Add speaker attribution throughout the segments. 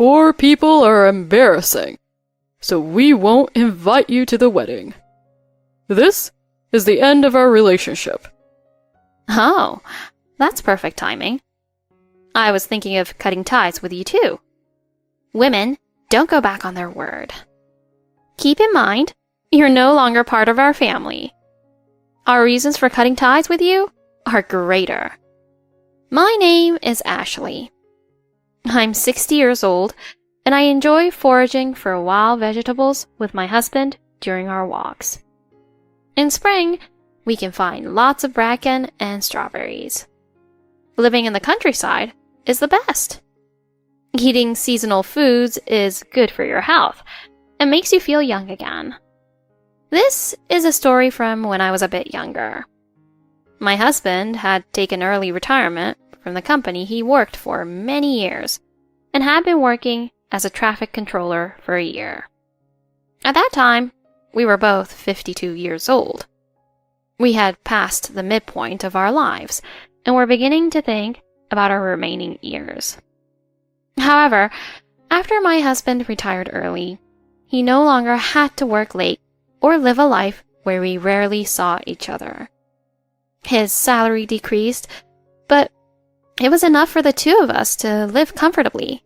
Speaker 1: poor people are embarrassing, so we won't invite you to the wedding. This is the end of our relationship."
Speaker 2: Oh, that's perfect timing. I was thinking of cutting ties with you too. Women don't go back on their word. Keep in mind, you're no longer part of our family. Our reasons for cutting ties with you are greater. My name is Ashley. I'm 60 years old, and I enjoy foraging for wild vegetables with my husband during our walks. In spring, we can find lots of bracken and strawberries. Living in the countryside is the best. Eating seasonal foods is good for your health and makes you feel young again. This is a story from when I was a bit younger. My husband had taken early retirement from the company he worked for many years and had been working as a traffic controller for a year. At that time, we were both 52 years old. We had passed the midpoint of our lives and were beginning to think about our remaining years. However, after my husband retired early, he no longer had to work late or live a life where we rarely saw each other. His salary decreased, but it was enough for the two of us to live comfortably.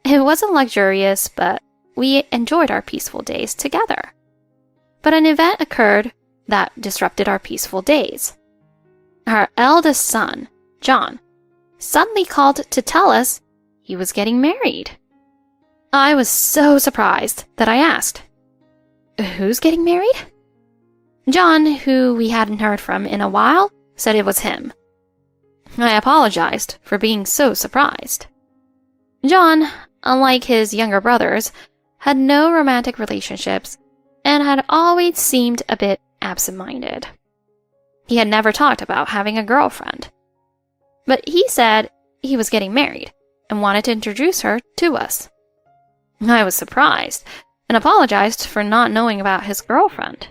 Speaker 2: It wasn't luxurious, but we enjoyed our peaceful days together. But an event occurred that disrupted our peaceful days. Our eldest son, John, suddenly called to tell us he was getting married. I was so surprised that I asked, "Who's getting married?" John, who we hadn't heard from in a while, said it was him. I apologized for being so surprised. John, unlike his younger brothers, had no romantic relationships and had always seemed a bit absent-minded. He had never talked about having a girlfriend. But he said he was getting married and wanted to introduce her to us. I was surprised and apologized for not knowing about his girlfriend.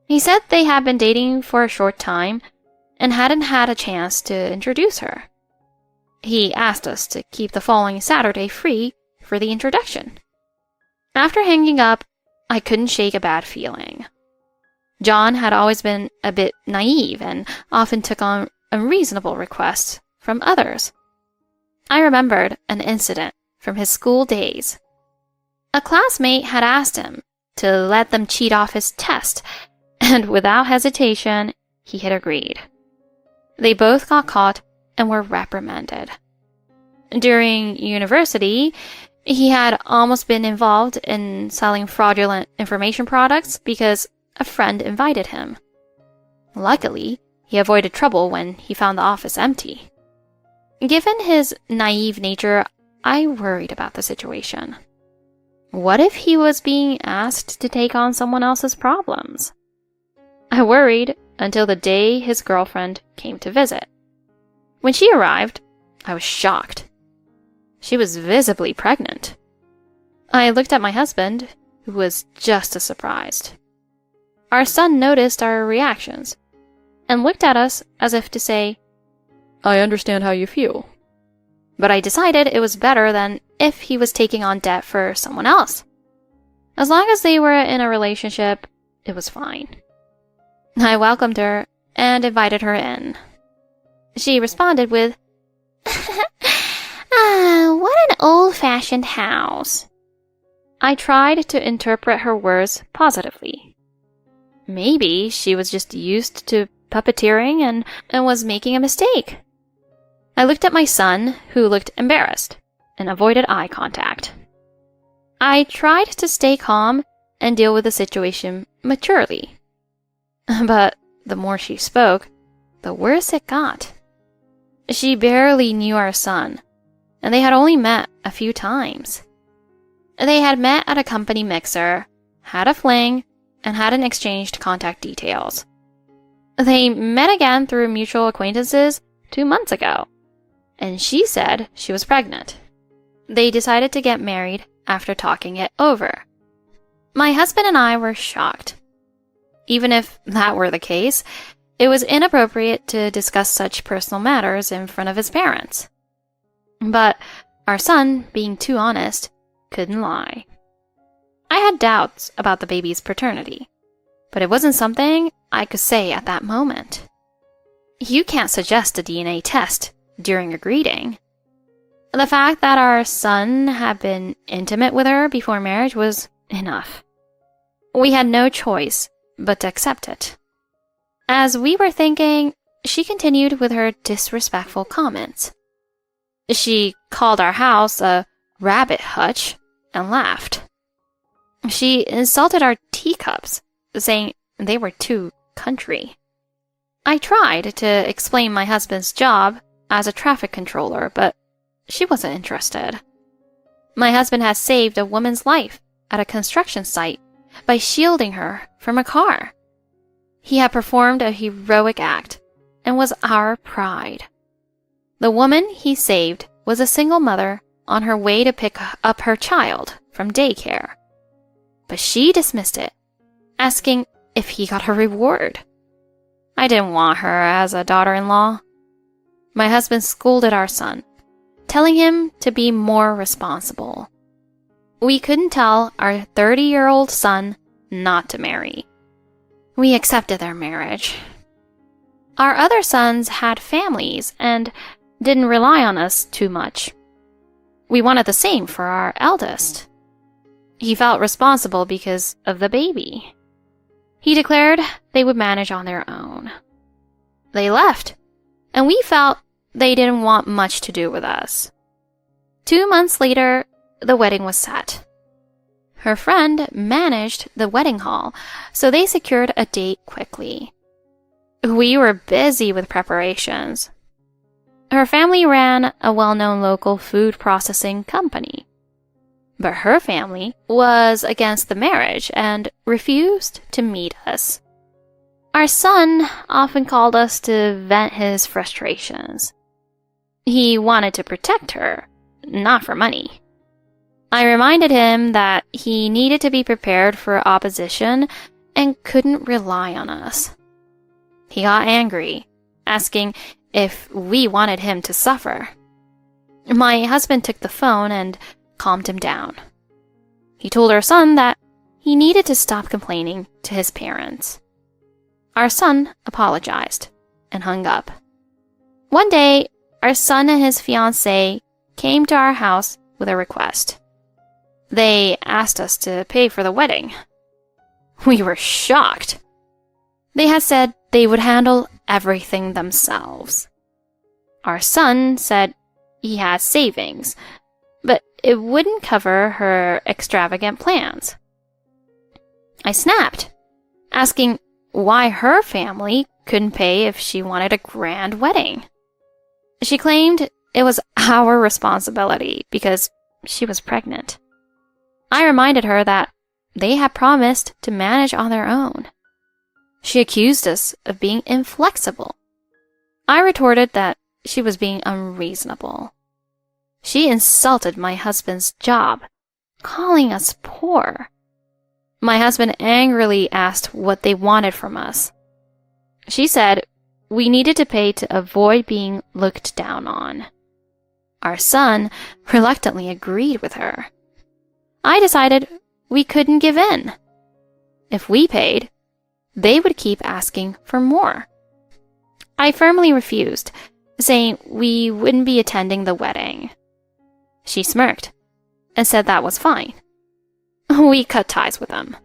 Speaker 2: He said they had been dating for a short time and hadn't had a chance to introduce her. He asked us to keep the following Saturday free for the introduction. After hanging up, I couldn't shake a bad feeling. John had always been a bit naive and often took on unreasonable requests from others. I remembered an incident from his school days. A classmate had asked him to let them cheat off his test, and without hesitation, he had agreed. They both got caught and were reprimanded. During university, he had almost been involved in selling fraudulent information products because a friend invited him. Luckily, he avoided trouble when he found the office empty. Given his naive nature, I worried about the situation. What if he was being asked to take on someone else's problems? I worried until the day his girlfriend came to visit. When she arrived, I was shocked. She was visibly pregnant. I looked at my husband, who was just as surprised. Our son noticed our reactions and looked at us as if to say,
Speaker 1: "I understand how you feel."
Speaker 2: But I decided it was better than if he was taking on debt for someone else. As long as they were in a relationship, it was fine. I welcomed her and invited her in. She responded with, "What an old-fashioned house." I tried to interpret her words positively. Maybe she was just used to puppeteering and was making a mistake. I looked at my son, who looked embarrassed, and avoided eye contact. I tried to stay calm and deal with the situation maturely. But the more she spoke, the worse it got. She barely knew our son, and they had only met a few times. They had met at a company mixer, had a fling, and hadn't exchanged contact details. They met again through mutual acquaintances 2 months ago, and she said she was pregnant. They decided to get married after talking it over. My husband and I were shocked. Even if that were the case, it was inappropriate to discuss such personal matters in front of his parents. But Our son, being too honest, couldn't lie. I had doubts about the baby's paternity, but it wasn't something I could say at that moment. You can't suggest a DNA test during a greeting. The fact that our son had been intimate with her before marriage was enough. We had no choice but to accept it. As we were thinking, she continued with her disrespectful comments. She called our house a rabbit hutch and laughed. She insulted our teacups, saying they were too country. I tried to explain my husband's job as a traffic controller, but she wasn't interested. My husband had saved a woman's life at a construction site by shielding her from a car. He had performed a heroic act and was our pride. The woman he saved was a single mother on her way to pick up her child from daycare. But she dismissed it, asking if he got a reward. I didn't want her as a daughter-in-law. My husband scolded our son, telling him to be more responsible. We couldn't tell our 30-year-old son not to marry. We accepted their marriage. Our other sons had families and didn't rely on us too much. We wanted the same for our eldest. He felt responsible because of the baby. He declared they would manage on their own. They left, and we felt they didn't want much to do with us. 2 months later, the wedding was set. Her friend managed the wedding hall, so they secured a date quickly. We were busy with preparations. Her family ran a well-known local food processing company. But her family was against the marriage and refused to meet us. Our son often called us to vent his frustrations. He wanted to protect her, not for money. I reminded him that he needed to be prepared for opposition and couldn't rely on us. He got angry, asking if we wanted him to suffer. My husband took the phone and calmed him down. He told our son that he needed to stop complaining to his parents. Our son apologized and hung up. One day, our son and his fiancée came to our house with a request. They asked us to pay for the wedding. We were shocked. They had said they would handle everything themselves. Our son said he had savings, but it wouldn't cover her extravagant plans. I snapped, asking why her family couldn't pay if she wanted a grand wedding. She claimed it was our responsibility because she was pregnant. I reminded her that they had promised to manage on their own. She accused us of being inflexible. I retorted that she was being unreasonable. She insulted my husband's job, calling us poor. My husband angrily asked what they wanted from us. She said we needed to pay to avoid being looked down on. Our son reluctantly agreed with her. I decided we couldn't give in. If we paid, they would keep asking for more. I firmly refused, saying we wouldn't be attending the wedding. She smirked and said that was fine. We cut ties with them.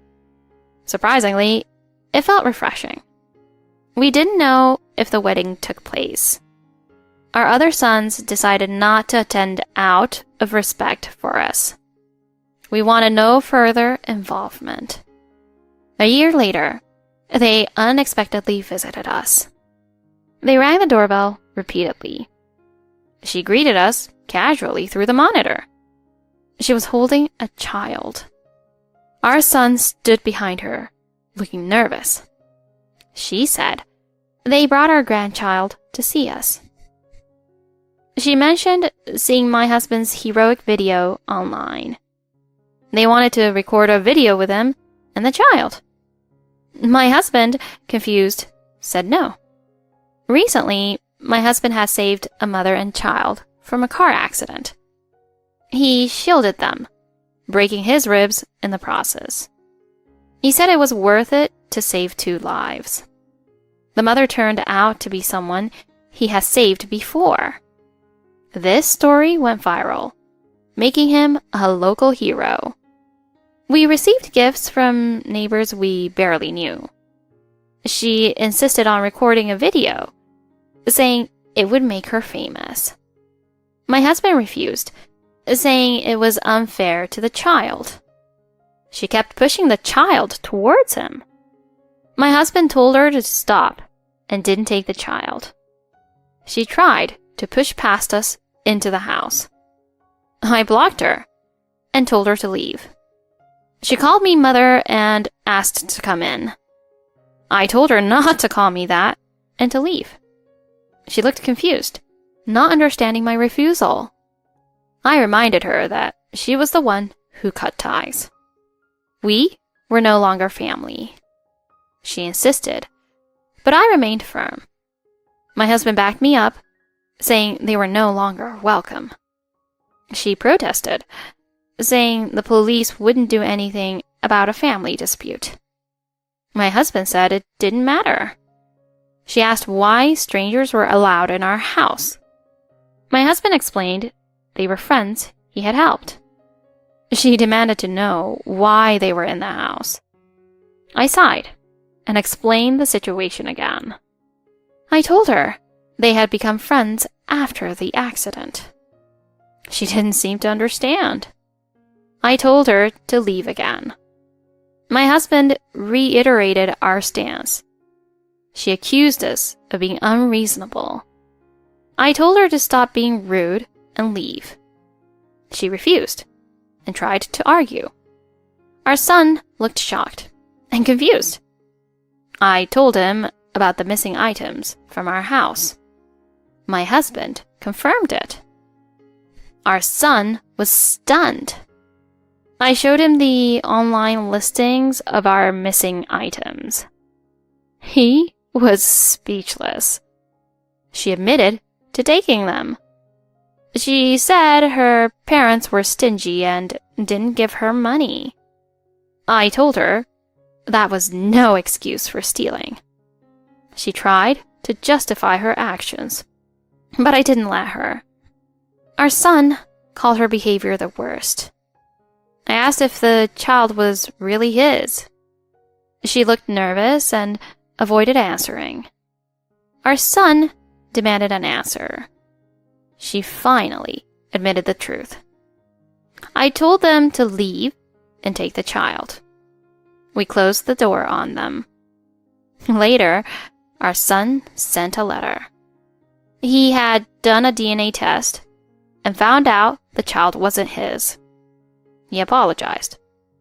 Speaker 2: Surprisingly, it felt refreshing. We didn't know if the wedding took place. Our other sons decided not to attend out of respect for us. We wanted no further involvement. A year later, they unexpectedly visited us. They rang the doorbell repeatedly. She greeted us casually through the monitor. She was holding a child. Our son stood behind her, looking nervous. She said they brought our grandchild to see us. She mentioned seeing my husband's heroic video online. They wanted to record a video with him and the child. My husband, confused, said no. Recently, my husband had saved a mother and child from a car accident. He shielded them, breaking his ribs in the process. He said it was worth it to save 2 lives. The mother turned out to be someone he has saved before. This story went viral, making him a local hero. We received gifts from neighbors we barely knew. She insisted on recording a video, saying it would make her famous. My husband refused, saying it was unfair to the child. She kept pushing the child towards him. My husband told her to stop and didn't take the child. She tried to push past us into the house. I blocked her and told her to leave. She called me mother and asked to come in. I told her not to call me that and to leave. She looked confused, not understanding my refusal. I reminded her that she was the one who cut ties. We were no longer family. She insisted, but I remained firm. My husband backed me up, saying they were no longer welcome. She protested, saying the police wouldn't do anything about a family dispute. My husband said it didn't matter. She asked why strangers were allowed in our house. My husband explained they were friends he had helped. She demanded to know why they were in the house. I sighed and explained the situation again. I told her they had become friends after the accident. She didn't seem to understand. I told her to leave again. My husband reiterated our stance. She accused us of being unreasonable. I told her to stop being rude and leave. She refused and tried to argue. Our son looked shocked and confused. I told him about the missing items from our house. My husband confirmed it. Our son was stunned. I showed him the online listings of our missing items. He was speechless. She admitted to taking them. She said her parents were stingy and didn't give her money. I told her that was no excuse for stealing. She tried to justify her actions, but I didn't let her. Our son called her behavior the worst. I asked if the child was really his. She looked nervous and avoided answering. Our son demanded an answer. She finally admitted the truth. I told them to leave and take the child. We closed the door on them. Later, our son sent a letter. He had done a DNA test and found out the child wasn't his. He apologized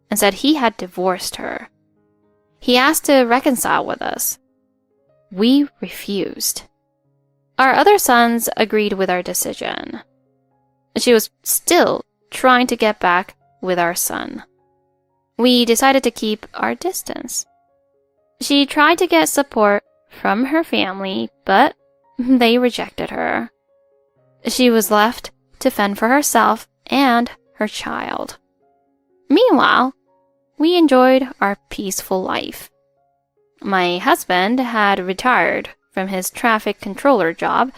Speaker 2: and said he had divorced her. He asked to reconcile with us. We refused. Our other sons agreed with our decision. She was still trying to get back with our son. We decided to keep our distance. She tried to get support from her family, but they rejected her. She was left to fend for herself and her child. Meanwhile, we enjoyed our peaceful life. My husband had retired from his traffic controller job,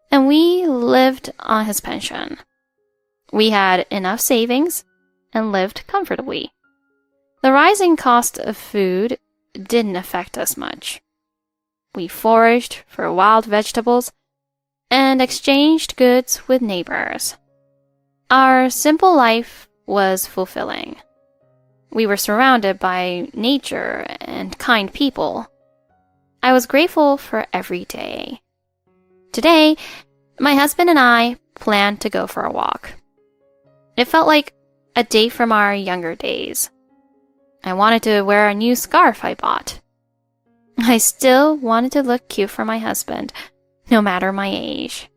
Speaker 2: and we lived on his pension. We had enough savings and lived comfortably. The rising cost of food didn't affect us much. We foraged for wild vegetables and exchanged goods with neighbors. Our simple life was fulfilling. We were surrounded by nature and kind people. I was grateful for every day. Today, my husband and I planned to go for a walk. It felt like a day from our younger days. I wanted to wear a new scarf I bought. I still wanted to look cute for my husband, no matter my age.